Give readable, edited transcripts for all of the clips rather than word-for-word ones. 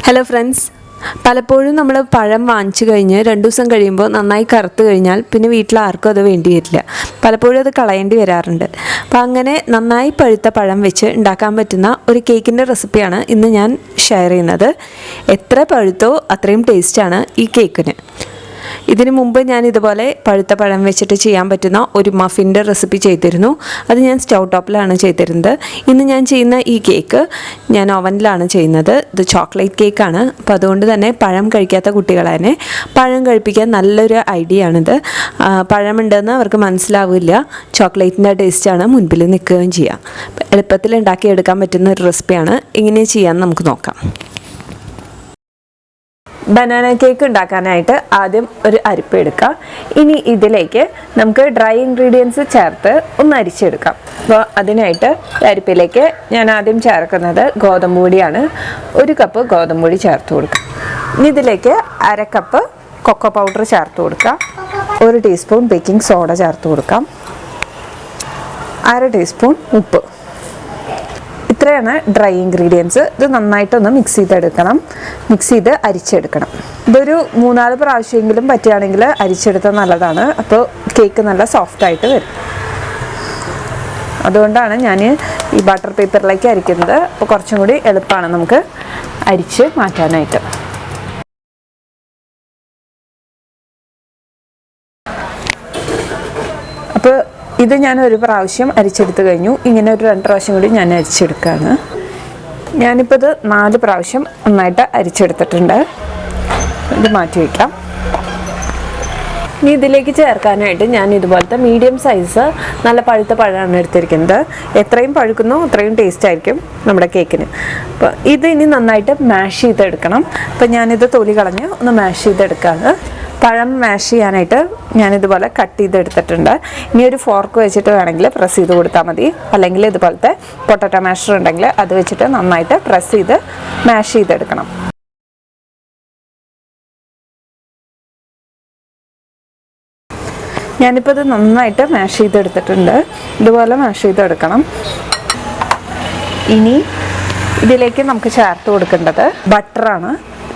Hello friends, പലപ്പോഴും നമ്മൾ പഴം വാങ്ങിച്ചു കഴിഞ്ഞ് 2 ദിവസം കഴിയുമ്പോൾ നന്നായി കറുത്ത് കഴിഞ്ഞാൽ പിന്നെ വീട്ടിൽ ആർക്കും അത് വേണ്ടി വരില്ല. പലപ്പോഴും അത് കളയേണ്ടി വരാറുണ്ട്. അപ്പോൾ അങ്ങനെ നന്നായി പഴുത്ത പഴം വെച്ച് ഉണ്ടാക്കാൻ പറ്റുന്ന ഒരു കേക്കിൻ്റെ റെസിപ്പിയാണ് ഇന്ന് ഞാൻ ഷെയർ ചെയ്യുന്നത്. എത്ര പഴുത്തോ അത്രയും ടേസ്റ്റാണ് ഈ കേക്കിന്. ഇതിനു മുമ്പ് ഞാൻ ഇതുപോലെ പഴുത്ത പഴം വെച്ചിട്ട് ചെയ്യാൻ പറ്റുന്ന ഒരു മഫിൻ്റെ റെസിപ്പി ചെയ്തിരുന്നു. അത് ഞാൻ സ്റ്റൗ ടോപ്പിലാണ് ചെയ്തിരുന്നത്. ഇന്ന് ഞാൻ ചെയ്യുന്ന ഈ കേക്ക് ഞാൻ ഓവനിലാണ് ചെയ്യുന്നത്. ഇത് ചോക്ലേറ്റ് കേക്കാണ്. അപ്പോൾ അതുകൊണ്ട് തന്നെ പഴം കഴിക്കാത്ത കുട്ടികളെ തന്നെ പഴം കഴിപ്പിക്കാൻ നല്ലൊരു ഐഡിയ ആണിത്. പഴമുണ്ടെന്ന് അവർക്ക് മനസ്സിലാവില്ല. ചോക്ലേറ്റിൻ്റെ ടേസ്റ്റാണ് മുൻപിൽ നിൽക്കുകയും ചെയ്യാം. എളുപ്പത്തിൽ ഉണ്ടാക്കിയെടുക്കാൻ പറ്റുന്ന ഒരു റെസിപ്പിയാണ്. ഇങ്ങനെ ചെയ്യാൻ നമുക്ക് നോക്കാം. ബനാന കേക്ക് ഉണ്ടാക്കാനായിട്ട് ആദ്യം ഒരു അരിപ്പ എടുക്കാം. ഇനി ഇതിലേക്ക് നമുക്ക് ഡ്രൈ ഇൻഗ്രീഡിയൻസ് ചേർത്ത് ഒന്ന് അരിച്ചെടുക്കാം. അപ്പോൾ അതിനായിട്ട് അരിപ്പയിലേക്ക് ഞാൻ ആദ്യം ചേർക്കുന്നത് ഗോതമ്പ് പൊടിയാണ്. 1 കപ്പ് ഗോതമ്പ് പൊടി ചേർത്ത് കൊടുക്കാം. ഇനി ഇതിലേക്ക് 1/2 കപ്പ് കൊക്കോ പൗഡർ ചേർത്ത് കൊടുക്കാം. 1 ടീസ്പൂൺ ബേക്കിംഗ് സോഡ ചേർത്ത് കൊടുക്കാം. 1/2 ടീസ്പൂൺ ഉപ്പ്. ഇത്രയാണ് ഡ്രൈ ഇൻഗ്രീഡിയൻസ്. ഇത് നന്നായിട്ടൊന്ന് മിക്സ് ചെയ്തെടുക്കണം. മിക്സ് ചെയ്ത് അരിച്ചെടുക്കണം. ഇതൊരു 3-4 പ്രാവശ്യമെങ്കിലും പറ്റുകയാണെങ്കിൽ അരിച്ചെടുത്താൽ നല്ലതാണ്. അപ്പോൾ കേക്ക് നല്ല സോഫ്റ്റായിട്ട് വരും. അതുകൊണ്ടാണ് ഞാൻ ഈ ബട്ടർ പേപ്പറിലേക്ക് അരിക്കുന്നത്. അപ്പോൾ കുറച്ചും കൂടി എളുപ്പമാണ് നമുക്ക് അരിച്ച് മാറ്റാനായിട്ട്. അപ്പോൾ ഇത് ഞാൻ 1 പ്രാവശ്യം അരിച്ചെടുത്ത് കഴിഞ്ഞു. ഇങ്ങനെ ഒരു 2 പ്രാവശ്യം കൂടി ഞാൻ അരിച്ചെടുക്കുകയാണ്. ഞാനിപ്പോൾ ഇത് 4 പ്രാവശ്യം നന്നായിട്ട് അരിച്ചെടുത്തിട്ടുണ്ട്. ഇത് മാറ്റി വയ്ക്കാം. ഇനി ഇതിലേക്ക് ചേർക്കാനായിട്ട് ഞാൻ ഇതുപോലത്തെ മീഡിയം സൈസ് നല്ല പഴുത്ത പഴമാണ് എടുത്തിരിക്കുന്നത്. എത്രയും പഴുക്കുന്നോ അത്രയും ടേസ്റ്റ് ആയിരിക്കും നമ്മുടെ കേക്കിന്. അപ്പോൾ ഇത് ഇനി നന്നായിട്ട് മാഷ് ചെയ്തെടുക്കണം. അപ്പോൾ ഞാനിത് തൊലി കളഞ്ഞ് ഒന്ന് മാഷ് ചെയ്തെടുക്കുകയാണ്. പഴം മാഷ് ചെയ്യാനായിട്ട് ഞാനിതുപോലെ കട്ട് ചെയ്തെടുത്തിട്ടുണ്ട്. ഇനി ഒരു ഫോർക്ക് വെച്ചിട്ട് വേണമെങ്കിൽ പ്രസ് ചെയ്ത് കൊടുത്താൽ മതി. അല്ലെങ്കിൽ ഇതുപോലത്തെ പൊട്ടറ്റോ മാഷർ ഉണ്ടെങ്കിൽ അത് വെച്ചിട്ട് നന്നായിട്ട് പ്രസ് ചെയ്ത് മാഷ് ചെയ്തെടുക്കണം. ഞാനിപ്പോൾ ഇത് നന്നായിട്ട് മാഷ് ചെയ്തെടുത്തിട്ടുണ്ട്. ഇതുപോലെ മാഷ് ചെയ്തെടുക്കണം. ഇനി ഇതിലേക്ക് നമുക്ക് ചേർത്ത് കൊടുക്കേണ്ടത് ബട്ടറാണ്.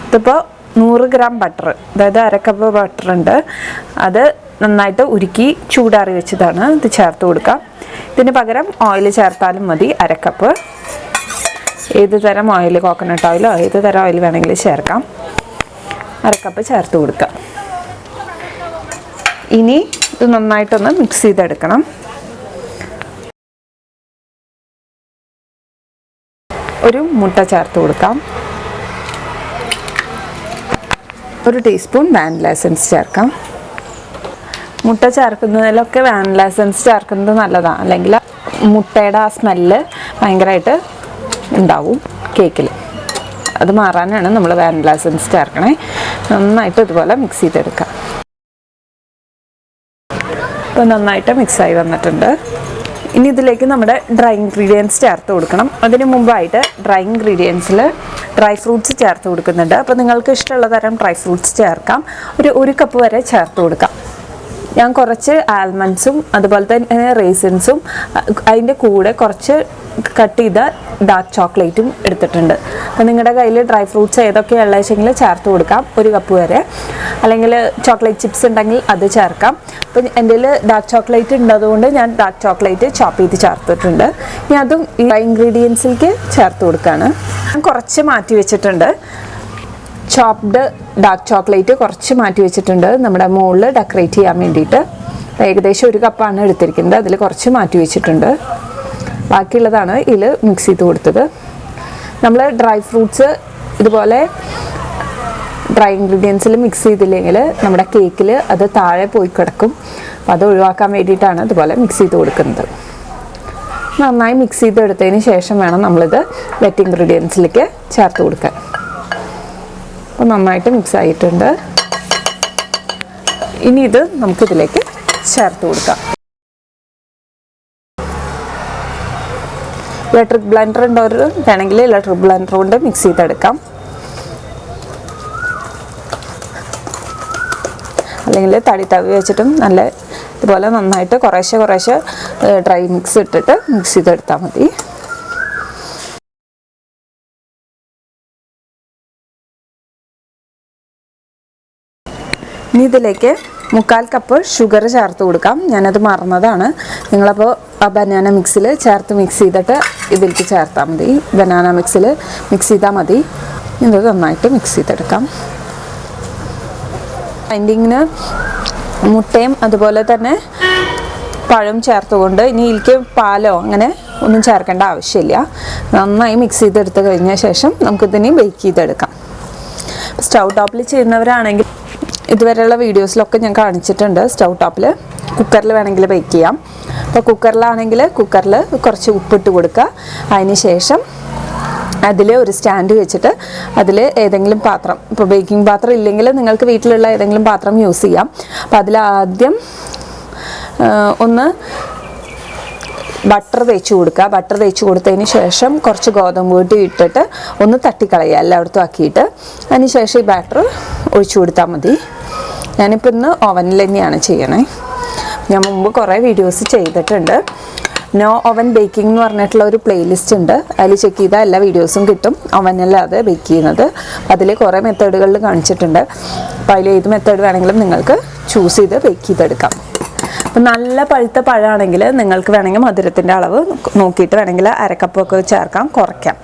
ഇതിപ്പോൾ 100 ഗ്രാം ബട്ടർ, അതായത് 1/2 കപ്പ് ബട്ടർ ഉണ്ട്. അത് നന്നായിട്ട് ഉരുക്കി ചൂടാറി വെച്ചതാണ്. ഇത് ചേർത്ത് കൊടുക്കാം. ഇതിന് പകരം ഓയിൽ ചേർത്താലും മതി. 1/2 കപ്പ്. ഏത് തരം ഓയിൽ, കോക്കനട്ട് ഓയിലോ ഏത് തരം ഓയിൽ വേണമെങ്കിലും ചേർക്കാം. 1/2 കപ്പ് ചേർത്ത് കൊടുക്കാം. ഇനി ഇത് നന്നായിട്ടൊന്ന് മിക്സ് ചെയ്തെടുക്കണം. ഒരു മുട്ട ചേർത്ത് കൊടുക്കാം. 1 ടീസ്പൂൺ വാനില എസൻസ് ചേർക്കാം. മുട്ട ചേർക്കുന്നതിലൊക്കെ വാനില എസൻസ് ചേർക്കുന്നത് നല്ലതാണ്. അല്ലെങ്കിൽ മുട്ടയുടെ ആ സ്മെല്ല് ഭയങ്കരമായിട്ട് ഉണ്ടാവും കേക്കിൽ. അത് മാറാനാണ് നമ്മൾ വാനില എസൻസ് ചേർക്കണേ. നന്നായിട്ട് ഇതുപോലെ മിക്സ് ചെയ്തെടുക്കാം. ഇപ്പോൾ നന്നായിട്ട് മിക്സായി വന്നിട്ടുണ്ട്. ഇനി ഇതിലേക്ക് നമ്മുടെ ഡ്രൈ ഇൻഗ്രീഡിയൻസ് ചേർത്ത് കൊടുക്കണം. അതിന് മുമ്പായിട്ട് ഡ്രൈ ഇൻഗ്രീഡിയൻസിൽ ഡ്രൈ ഫ്രൂട്ട്സ് ചേർത്ത് കൊടുക്കുന്നുണ്ട്. അപ്പോൾ നിങ്ങൾക്ക് ഇഷ്ടമുള്ള തരം ഡ്രൈ ഫ്രൂട്ട്സ് ചേർക്കാം. 1 കപ്പ് വരെ ചേർത്ത് കൊടുക്കാം. ഞാൻ കുറച്ച് ആൽമണ്ട്സും അതുപോലെ തന്നെ റേസിൻസും അതിൻ്റെ കൂടെ കുറച്ച് കട്ട് ചെയ്ത ഡാർക്ക് ചോക്ലേറ്റും എടുത്തിട്ടുണ്ട്. അപ്പോൾ നിങ്ങളുടെ കയ്യിൽ ഡ്രൈ ഫ്രൂട്ട്സ് ഏതൊക്കെയാണ് ഉള്ളതെങ്കിൽ ചേർത്ത് കൊടുക്കാം. 1 കപ്പ് വരെ. അല്ലെങ്കിൽ ചോക്ലേറ്റ് ചിപ്സ് ഉണ്ടെങ്കിൽ അത് ചേർക്കാം. അപ്പോൾ എൻ്റെ കയ്യിൽ ഡാർക്ക് ചോക്ലേറ്റ് ഉള്ളതുകൊണ്ട് ഞാൻ ഡാർക്ക് ചോക്ലേറ്റ് ചോപ്പ് ചെയ്ത് ചേർത്തിട്ടുണ്ട്. ഇനി അതും ഈ ഇൻഗ്രീഡിയൻസിലേക്ക് ചേർത്ത് കൊടുക്കുകയാണ്. ഞാൻ കുറച്ച് മാറ്റി വെച്ചിട്ടുണ്ട്. ചോപ്ഡ് ഡാർക്ക് ചോക്ലേറ്റ് കുറച്ച് മാറ്റി വെച്ചിട്ടുണ്ട് നമ്മുടെ മുകളിൽ ഡെക്കറേറ്റ് ചെയ്യാൻ വേണ്ടിയിട്ട്. ഏകദേശം 1 കപ്പാണ് എടുത്തിരിക്കുന്നത്. അതിൽ കുറച്ച് മാറ്റി വെച്ചിട്ടുണ്ട്. ബാക്കിയുള്ളതാണ് ഇതിൽ മിക്സ് ചെയ്ത് കൊടുത്തത്. നമ്മൾ ഡ്രൈ ഫ്രൂട്ട്സ് ഇതുപോലെ ഡ്രൈ ഇൻഗ്രീഡിയൻസിൽ മിക്സ് ചെയ്തില്ലെങ്കിൽ നമ്മുടെ കേക്കിൽ അത് താഴെ പോയി കിടക്കും. അപ്പോൾ അത് ഒഴിവാക്കാൻ വേണ്ടിയിട്ടാണ് ഇതുപോലെ മിക്സ് ചെയ്ത് കൊടുക്കുന്നത്. നന്നായി മിക്സ് ചെയ്തെടുത്തതിന് ശേഷം വേണം നമ്മളിത് വെറ്റ് ഇൻഗ്രീഡിയൻസിലേക്ക് ചേർത്ത് കൊടുക്കാൻ. അപ്പോൾ നന്നായിട്ട് മിക്സ് ആയിട്ടുണ്ട്. ഇനി ഇത് നമുക്കിതിലേക്ക് ചേർത്ത് കൊടുക്കാം. ഇലക്ട്രിക് ബ്ലെൻഡർ ഉണ്ടൊരു വേണമെങ്കിൽ ഇലക്ട്രിക് ബ്ലെൻഡർ കൊണ്ട് മിക്സ് ചെയ്തെടുക്കാം. അല്ലെങ്കിൽ തവി വെച്ചിട്ടും നല്ല ഇതുപോലെ നന്നായിട്ട് കുറേശ്ശെ ഡ്രൈ മിക്സ് ഇട്ടിട്ട് മിക്സ് ചെയ്തെടുത്താൽ മതി. ഇനി ഇതിലേക്ക് 3/4 കപ്പ് ഷുഗർ ചേർത്ത് കൊടുക്കാം. ഞാനത് മറന്നതാണ്. നിങ്ങളപ്പോൾ ആ ബനാന മിക്സിൽ മിക്സ് ചെയ്തിട്ട് ഇതിലേക്ക് ചേർത്താൽ മതി. ബനാന മിക്സിൽ മിക്സ് ചെയ്താൽ മതി. ഇത് നന്നായിട്ട് മിക്സ് ചെയ്തെടുക്കാം. ബൈൻഡിങ്ങിന് മുട്ടയും അതുപോലെ തന്നെ പഴം ചേർത്തുകൊണ്ട് ഇനി ഇതിലേക്ക് പാലോ അങ്ങനെ ഒന്നും ചേർക്കേണ്ട ആവശ്യമില്ല. നന്നായി മിക്സ് ചെയ്തെടുത്ത് കഴിഞ്ഞ ശേഷം നമുക്കിതിനെ ബേക്ക് ചെയ്തെടുക്കാം. സ്റ്റൗ ടോപ്പിൽ ചെയ്യുന്നവരാണെങ്കിൽ ഇതുവരെയുള്ള വീഡിയോസിലൊക്കെ ഞാൻ കാണിച്ചിട്ടുണ്ട്. സ്റ്റൗ ടോപ്പിൽ കുക്കറിൽ വേണമെങ്കിൽ ബേക്ക് ചെയ്യാം. അപ്പോൾ കുക്കറിലാണെങ്കിൽ കുക്കറിൽ കുറച്ച് ഉപ്പിട്ട് കൊടുക്കുക. അതിന് ശേഷം അതിൽ ഒരു സ്റ്റാൻഡ് വെച്ചിട്ട് അതിൽ ഏതെങ്കിലും പാത്രം, ഇപ്പോൾ ബേക്കിംഗ് പാത്രം ഇല്ലെങ്കിൽ നിങ്ങൾക്ക് വീട്ടിലുള്ള ഏതെങ്കിലും പാത്രം യൂസ് ചെയ്യാം. അപ്പോൾ അതിലാദ്യം ഒന്ന് ബട്ടർ തേച്ച് കൊടുക്കുക. ബട്ടർ തേച്ച് കൊടുത്തതിന് ശേഷം കുറച്ച് ഗോതമ്പ് പൊടി ഇട്ടിട്ട് ഒന്ന് തട്ടിക്കളയുക എല്ലായിടത്തും ആക്കിയിട്ട്. അതിന് ശേഷം ഈ ബാറ്റർ ഒഴിച്ചു കൊടുത്താൽ മതി. ഞാനിപ്പോൾ ഇന്ന് ഓവനിൽ തന്നെയാണ് ചെയ്യണേ. ഞാൻ മുമ്പ് കുറേ വീഡിയോസ് ചെയ്തിട്ടുണ്ട്. നോ ഓവൻ ബേക്കിംഗ് എന്ന് പറഞ്ഞിട്ടുള്ള ഒരു പ്ലേലിസ്റ്റ് ഉണ്ട്. അതിൽ ചെക്ക് ചെയ്താൽ എല്ലാ വീഡിയോസും കിട്ടും ഓവനല്ലാതെ ബേക്ക് ചെയ്യുന്നത്. അതിൽ കുറേ മെത്തേഡുകളിൽ കാണിച്ചിട്ടുണ്ട്. അപ്പോൾ അതിൽ ഏത് മെത്തേഡ് വേണമെങ്കിലും നിങ്ങൾക്ക് ചൂസ് ചെയ്ത് ബേക്ക് ചെയ്തെടുക്കാം. അപ്പം നല്ല പഴുത്ത പഴമാണെങ്കിൽ നിങ്ങൾക്ക് വേണമെങ്കിൽ മധുരത്തിൻ്റെ അളവ് നോക്കിയിട്ട് വേണമെങ്കിൽ 1/2 കപ്പൊക്കെ ചേർക്കാം, കുറയ്ക്കാം.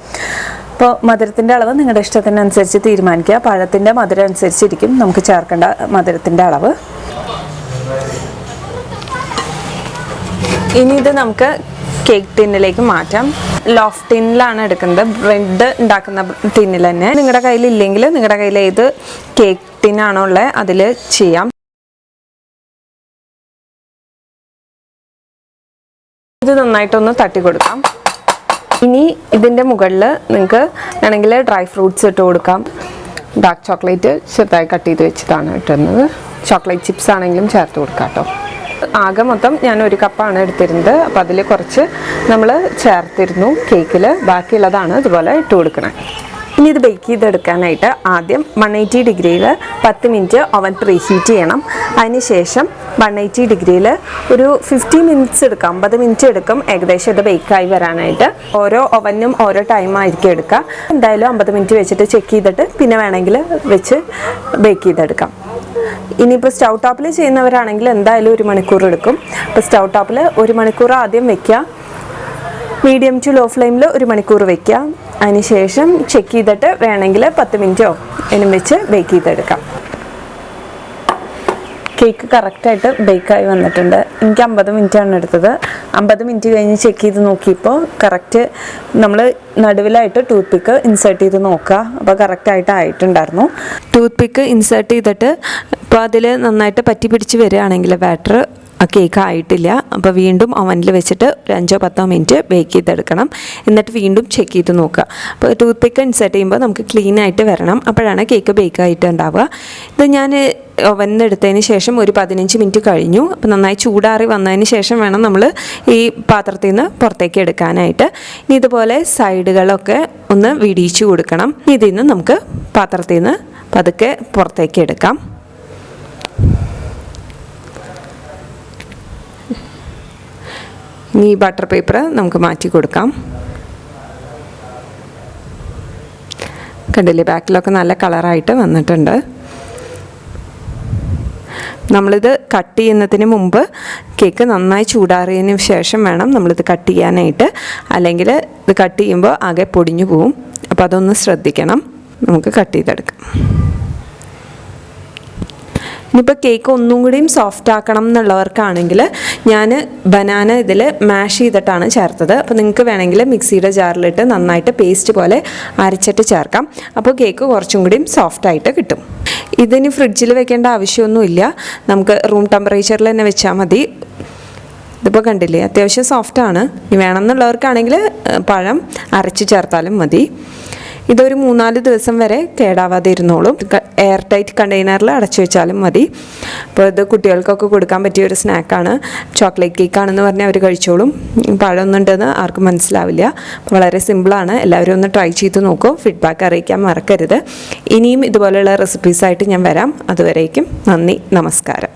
അപ്പോൾ മധുരത്തിൻ്റെ അളവ് നിങ്ങളുടെ ഇഷ്ടത്തിനനുസരിച്ച് തീരുമാനിക്കുക. പഴത്തിൻ്റെ മധുരം അനുസരിച്ചിരിക്കും നമുക്ക് ചേർക്കേണ്ട മധുരത്തിൻ്റെ അളവ്. ഇനി ഇത് നമുക്ക് കേക്ക് ടിന്നിലേക്ക് മാറ്റാം. ലോഫ് ടിന്നിലാണ് എടുക്കുന്നത്. ബ്രെഡ് ഉണ്ടാക്കുന്ന ടിന്നിൽ തന്നെ. നിങ്ങളുടെ കയ്യിലില്ലെങ്കിൽ നിങ്ങളുടെ കയ്യിൽ ഏത് കേക്ക് ടിന്നാണോ ഉള്ളത് അതിൽ ചെയ്യാം. ഇത് നന്നായിട്ടൊന്ന് തട്ടി കൊടുക്കാം. ഇനി ഇതിൻ്റെ മുകളിൽ നിങ്ങൾക്ക് വേണമെങ്കിൽ ഡ്രൈ ഫ്രൂട്ട്സ് ഇട്ട് കൊടുക്കാം. ഡാർക്ക് ചോക്ലേറ്റ് ചെറുതായി കട്ട് ചെയ്ത് വെച്ചതാണ് ഇട്ടുന്നത്. ചോക്ലേറ്റ് ചിപ്സ് ആണെങ്കിലും ചേർത്ത് കൊടുക്കാം കേട്ടോ. ആകെ മൊത്തം ഞാൻ 1 കപ്പാണ് എടുത്തിരുന്നത്. അപ്പോൾ അതിൽ കുറച്ച് നമ്മൾ ചേർത്തിരുന്നു കേക്കിൽ. ബാക്കിയുള്ളതാണ് ഇതുപോലെ ഇട്ട് കൊടുക്കണം. ഇനി ഇത് ബേക്ക് ചെയ്തെടുക്കാനായിട്ട് ആദ്യം 180 ഡിഗ്രിയിൽ 10 മിനിറ്റ് ഓവൻ പ്രീഹീറ്റ് ചെയ്യണം. അതിനുശേഷം 180 ഡിഗ്രിയിൽ ഒരു 50 മിനിറ്റ്സ് എടുക്കാം, 50 മിനിറ്റ് എടുക്കും ഏകദേശം ഇത് ബേക്കായി വരാനായിട്ട്. ഓരോ ഓവനും ഓരോ ടൈം ആയിരിക്കും എടുക്കുക. എന്തായാലും 50 മിനിറ്റ് വെച്ചിട്ട് ചെക്ക് ചെയ്തിട്ട് പിന്നെ വേണമെങ്കിൽ വെച്ച് ബേക്ക് ചെയ്തെടുക്കാം. ഇനിയിപ്പോൾ സ്റ്റൗ ടോപ്പിൽ ചെയ്യുന്നവരാണെങ്കിൽ എന്തായാലും 1 മണിക്കൂർ എടുക്കും. അപ്പോൾ സ്റ്റൗ ടോപ്പിൽ 1 മണിക്കൂർ ആദ്യം വെക്കുക. മീഡിയം ടു ലോ ഫ്ലെയിമിൽ 1 മണിക്കൂർ വെക്കുക. അതിന് ശേഷം ചെക്ക് ചെയ്തിട്ട് വേണമെങ്കിൽ 10 മിനിറ്റോ ഇനും വെച്ച് ബേക്ക് ചെയ്തെടുക്കാം. കേക്ക് കറക്റ്റായിട്ട് ബേക്കായി വന്നിട്ടുണ്ട്. എനിക്ക് 50 മിനിറ്റാണ് എടുത്തത്. 50 മിനിറ്റ് കഴിഞ്ഞ് ചെക്ക് ചെയ്ത് നോക്കിയപ്പോൾ കറക്റ്റ് നമ്മൾ നടുവിലായിട്ട് ടൂത്ത് പിക്ക് ഇൻസേർട്ട് ചെയ്ത് നോക്കുക. അപ്പോൾ കറക്റ്റായിട്ട് ആയിട്ടുണ്ടായിരുന്നു. ടൂത്ത് പിക്ക് ഇൻസേർട്ട് ചെയ്തിട്ട് ഇപ്പോൾ അതിൽ നന്നായിട്ട് പറ്റി പിടിച്ച് വരികയാണെങ്കിൽ ബാറ്റർ ആ കേക്ക് ആയിട്ടില്ല. അപ്പോൾ വീണ്ടും ഓവനിൽ വെച്ചിട്ട് ഒരു 5-10 മിനിറ്റ് ബേക്ക് ചെയ്തെടുക്കണം. എന്നിട്ട് വീണ്ടും ചെക്ക് ചെയ്ത് നോക്കുക. അപ്പോൾ ടൂത്ത് പിക്ക് ഇൻസേർട്ട് ചെയ്യുമ്പോൾ നമുക്ക് ക്ലീൻ ആയിട്ട് വരണം. അപ്പോഴാണ് കേക്ക് ബേക്കായിട്ട് ഉണ്ടാവുക. ഇത് ഞാൻ ഓവനിൽ നിന്ന് എടുത്തതിന് ശേഷം ഒരു 15 മിനിറ്റ് കഴിഞ്ഞു. അപ്പോൾ നന്നായി ചൂടാറി വന്നതിന് ശേഷം വേണം നമ്മൾ ഈ പാത്രത്തിൽ നിന്ന് പുറത്തേക്ക് എടുക്കാനായിട്ട്. ഇനി ഇതുപോലെ സൈഡുകളൊക്കെ ഒന്ന് വിടിയിച്ചു കൊടുക്കണം. ഇതിൽ നിന്ന് നമുക്ക് പാത്രത്തിൽ നിന്ന് പതുക്കെ പുറത്തേക്ക് എടുക്കാം. ഇനി ഈ ബട്ടർ പേപ്പർ നമുക്ക് മാറ്റി കൊടുക്കാം. കണ്ടില്ലേ, ബാക്കിലൊക്കെ നല്ല കളറായിട്ട് വന്നിട്ടുണ്ട്. നമ്മളിത് കട്ട് ചെയ്യുന്നതിന് മുമ്പ് കേക്ക് നന്നായി ചൂടാറിയതിന് ശേഷം വേണം നമ്മളിത് കട്ട് ചെയ്യാനായിട്ട്. അല്ലെങ്കിൽ ഇത് കട്ട് ചെയ്യുമ്പോൾ ആകെ പൊടിഞ്ഞു പോവും. അപ്പോൾ അതൊന്ന് ശ്രദ്ധിക്കണം. നമുക്ക് കട്ട് ചെയ്തെടുക്കാം. ഇനിയിപ്പോൾ കേക്ക് ഒന്നും കൂടിയും സോഫ്റ്റ് ആക്കണം എന്നുള്ളവർക്കാണെങ്കിൽ ഞാൻ ബനാന ഇതിൽ മാഷ് ചെയ്തിട്ടാണ് ചേർത്തത്. അപ്പോൾ നിങ്ങൾക്ക് വേണമെങ്കിൽ മിക്സിയുടെ ജാറിലിട്ട് നന്നായിട്ട് പേസ്റ്റ് പോലെ അരച്ചിട്ട് ചേർക്കാം. അപ്പോൾ കേക്ക് കുറച്ചും കൂടിയും സോഫ്റ്റായിട്ട് കിട്ടും. ഇതിന് ഫ്രിഡ്ജിൽ വെക്കേണ്ട ആവശ്യമൊന്നുമില്ല. നമുക്ക് റൂം ടെമ്പറേച്ചറിൽ തന്നെ വെച്ചാൽ മതി. ഇതിപ്പോൾ കണ്ടില്ലേ, അത്യാവശ്യം സോഫ്റ്റാണ്. ഇനി വേണമെന്നുള്ളവർക്കാണെങ്കിൽ പഴം അരച്ച് ചേർത്താലും മതി. ഇതൊരു 3-4 ദിവസം വരെ കേടാവാതെ ഇരുന്നോളും. എയർ ടൈറ്റ് കണ്ടെയ്നറിൽ അടച്ചു വെച്ചാലും മതി. അപ്പോൾ ഇത് കുട്ടികൾക്കൊക്കെ കൊടുക്കാൻ പറ്റിയ ഒരു സ്നാക്കാണ്. ചോക്ലേറ്റ് കേക്കാണെന്ന് പറഞ്ഞാൽ അവർ കഴിച്ചോളും. പഴമൊന്നും ഉണ്ടെന്ന് ആർക്കും മനസ്സിലാവില്ല. വളരെ സിമ്പിളാണ്. എല്ലാവരും ഒന്ന് ട്രൈ ചെയ്ത് നോക്കൂ. ഫീഡ്ബാക്ക് അറിയിക്കാൻ മറക്കരുത്. ഇനിയും ഇതുപോലെയുള്ള റെസിപ്പീസായിട്ട് ഞാൻ വരാം. അതുവരേക്കും നന്ദി, നമസ്കാരം.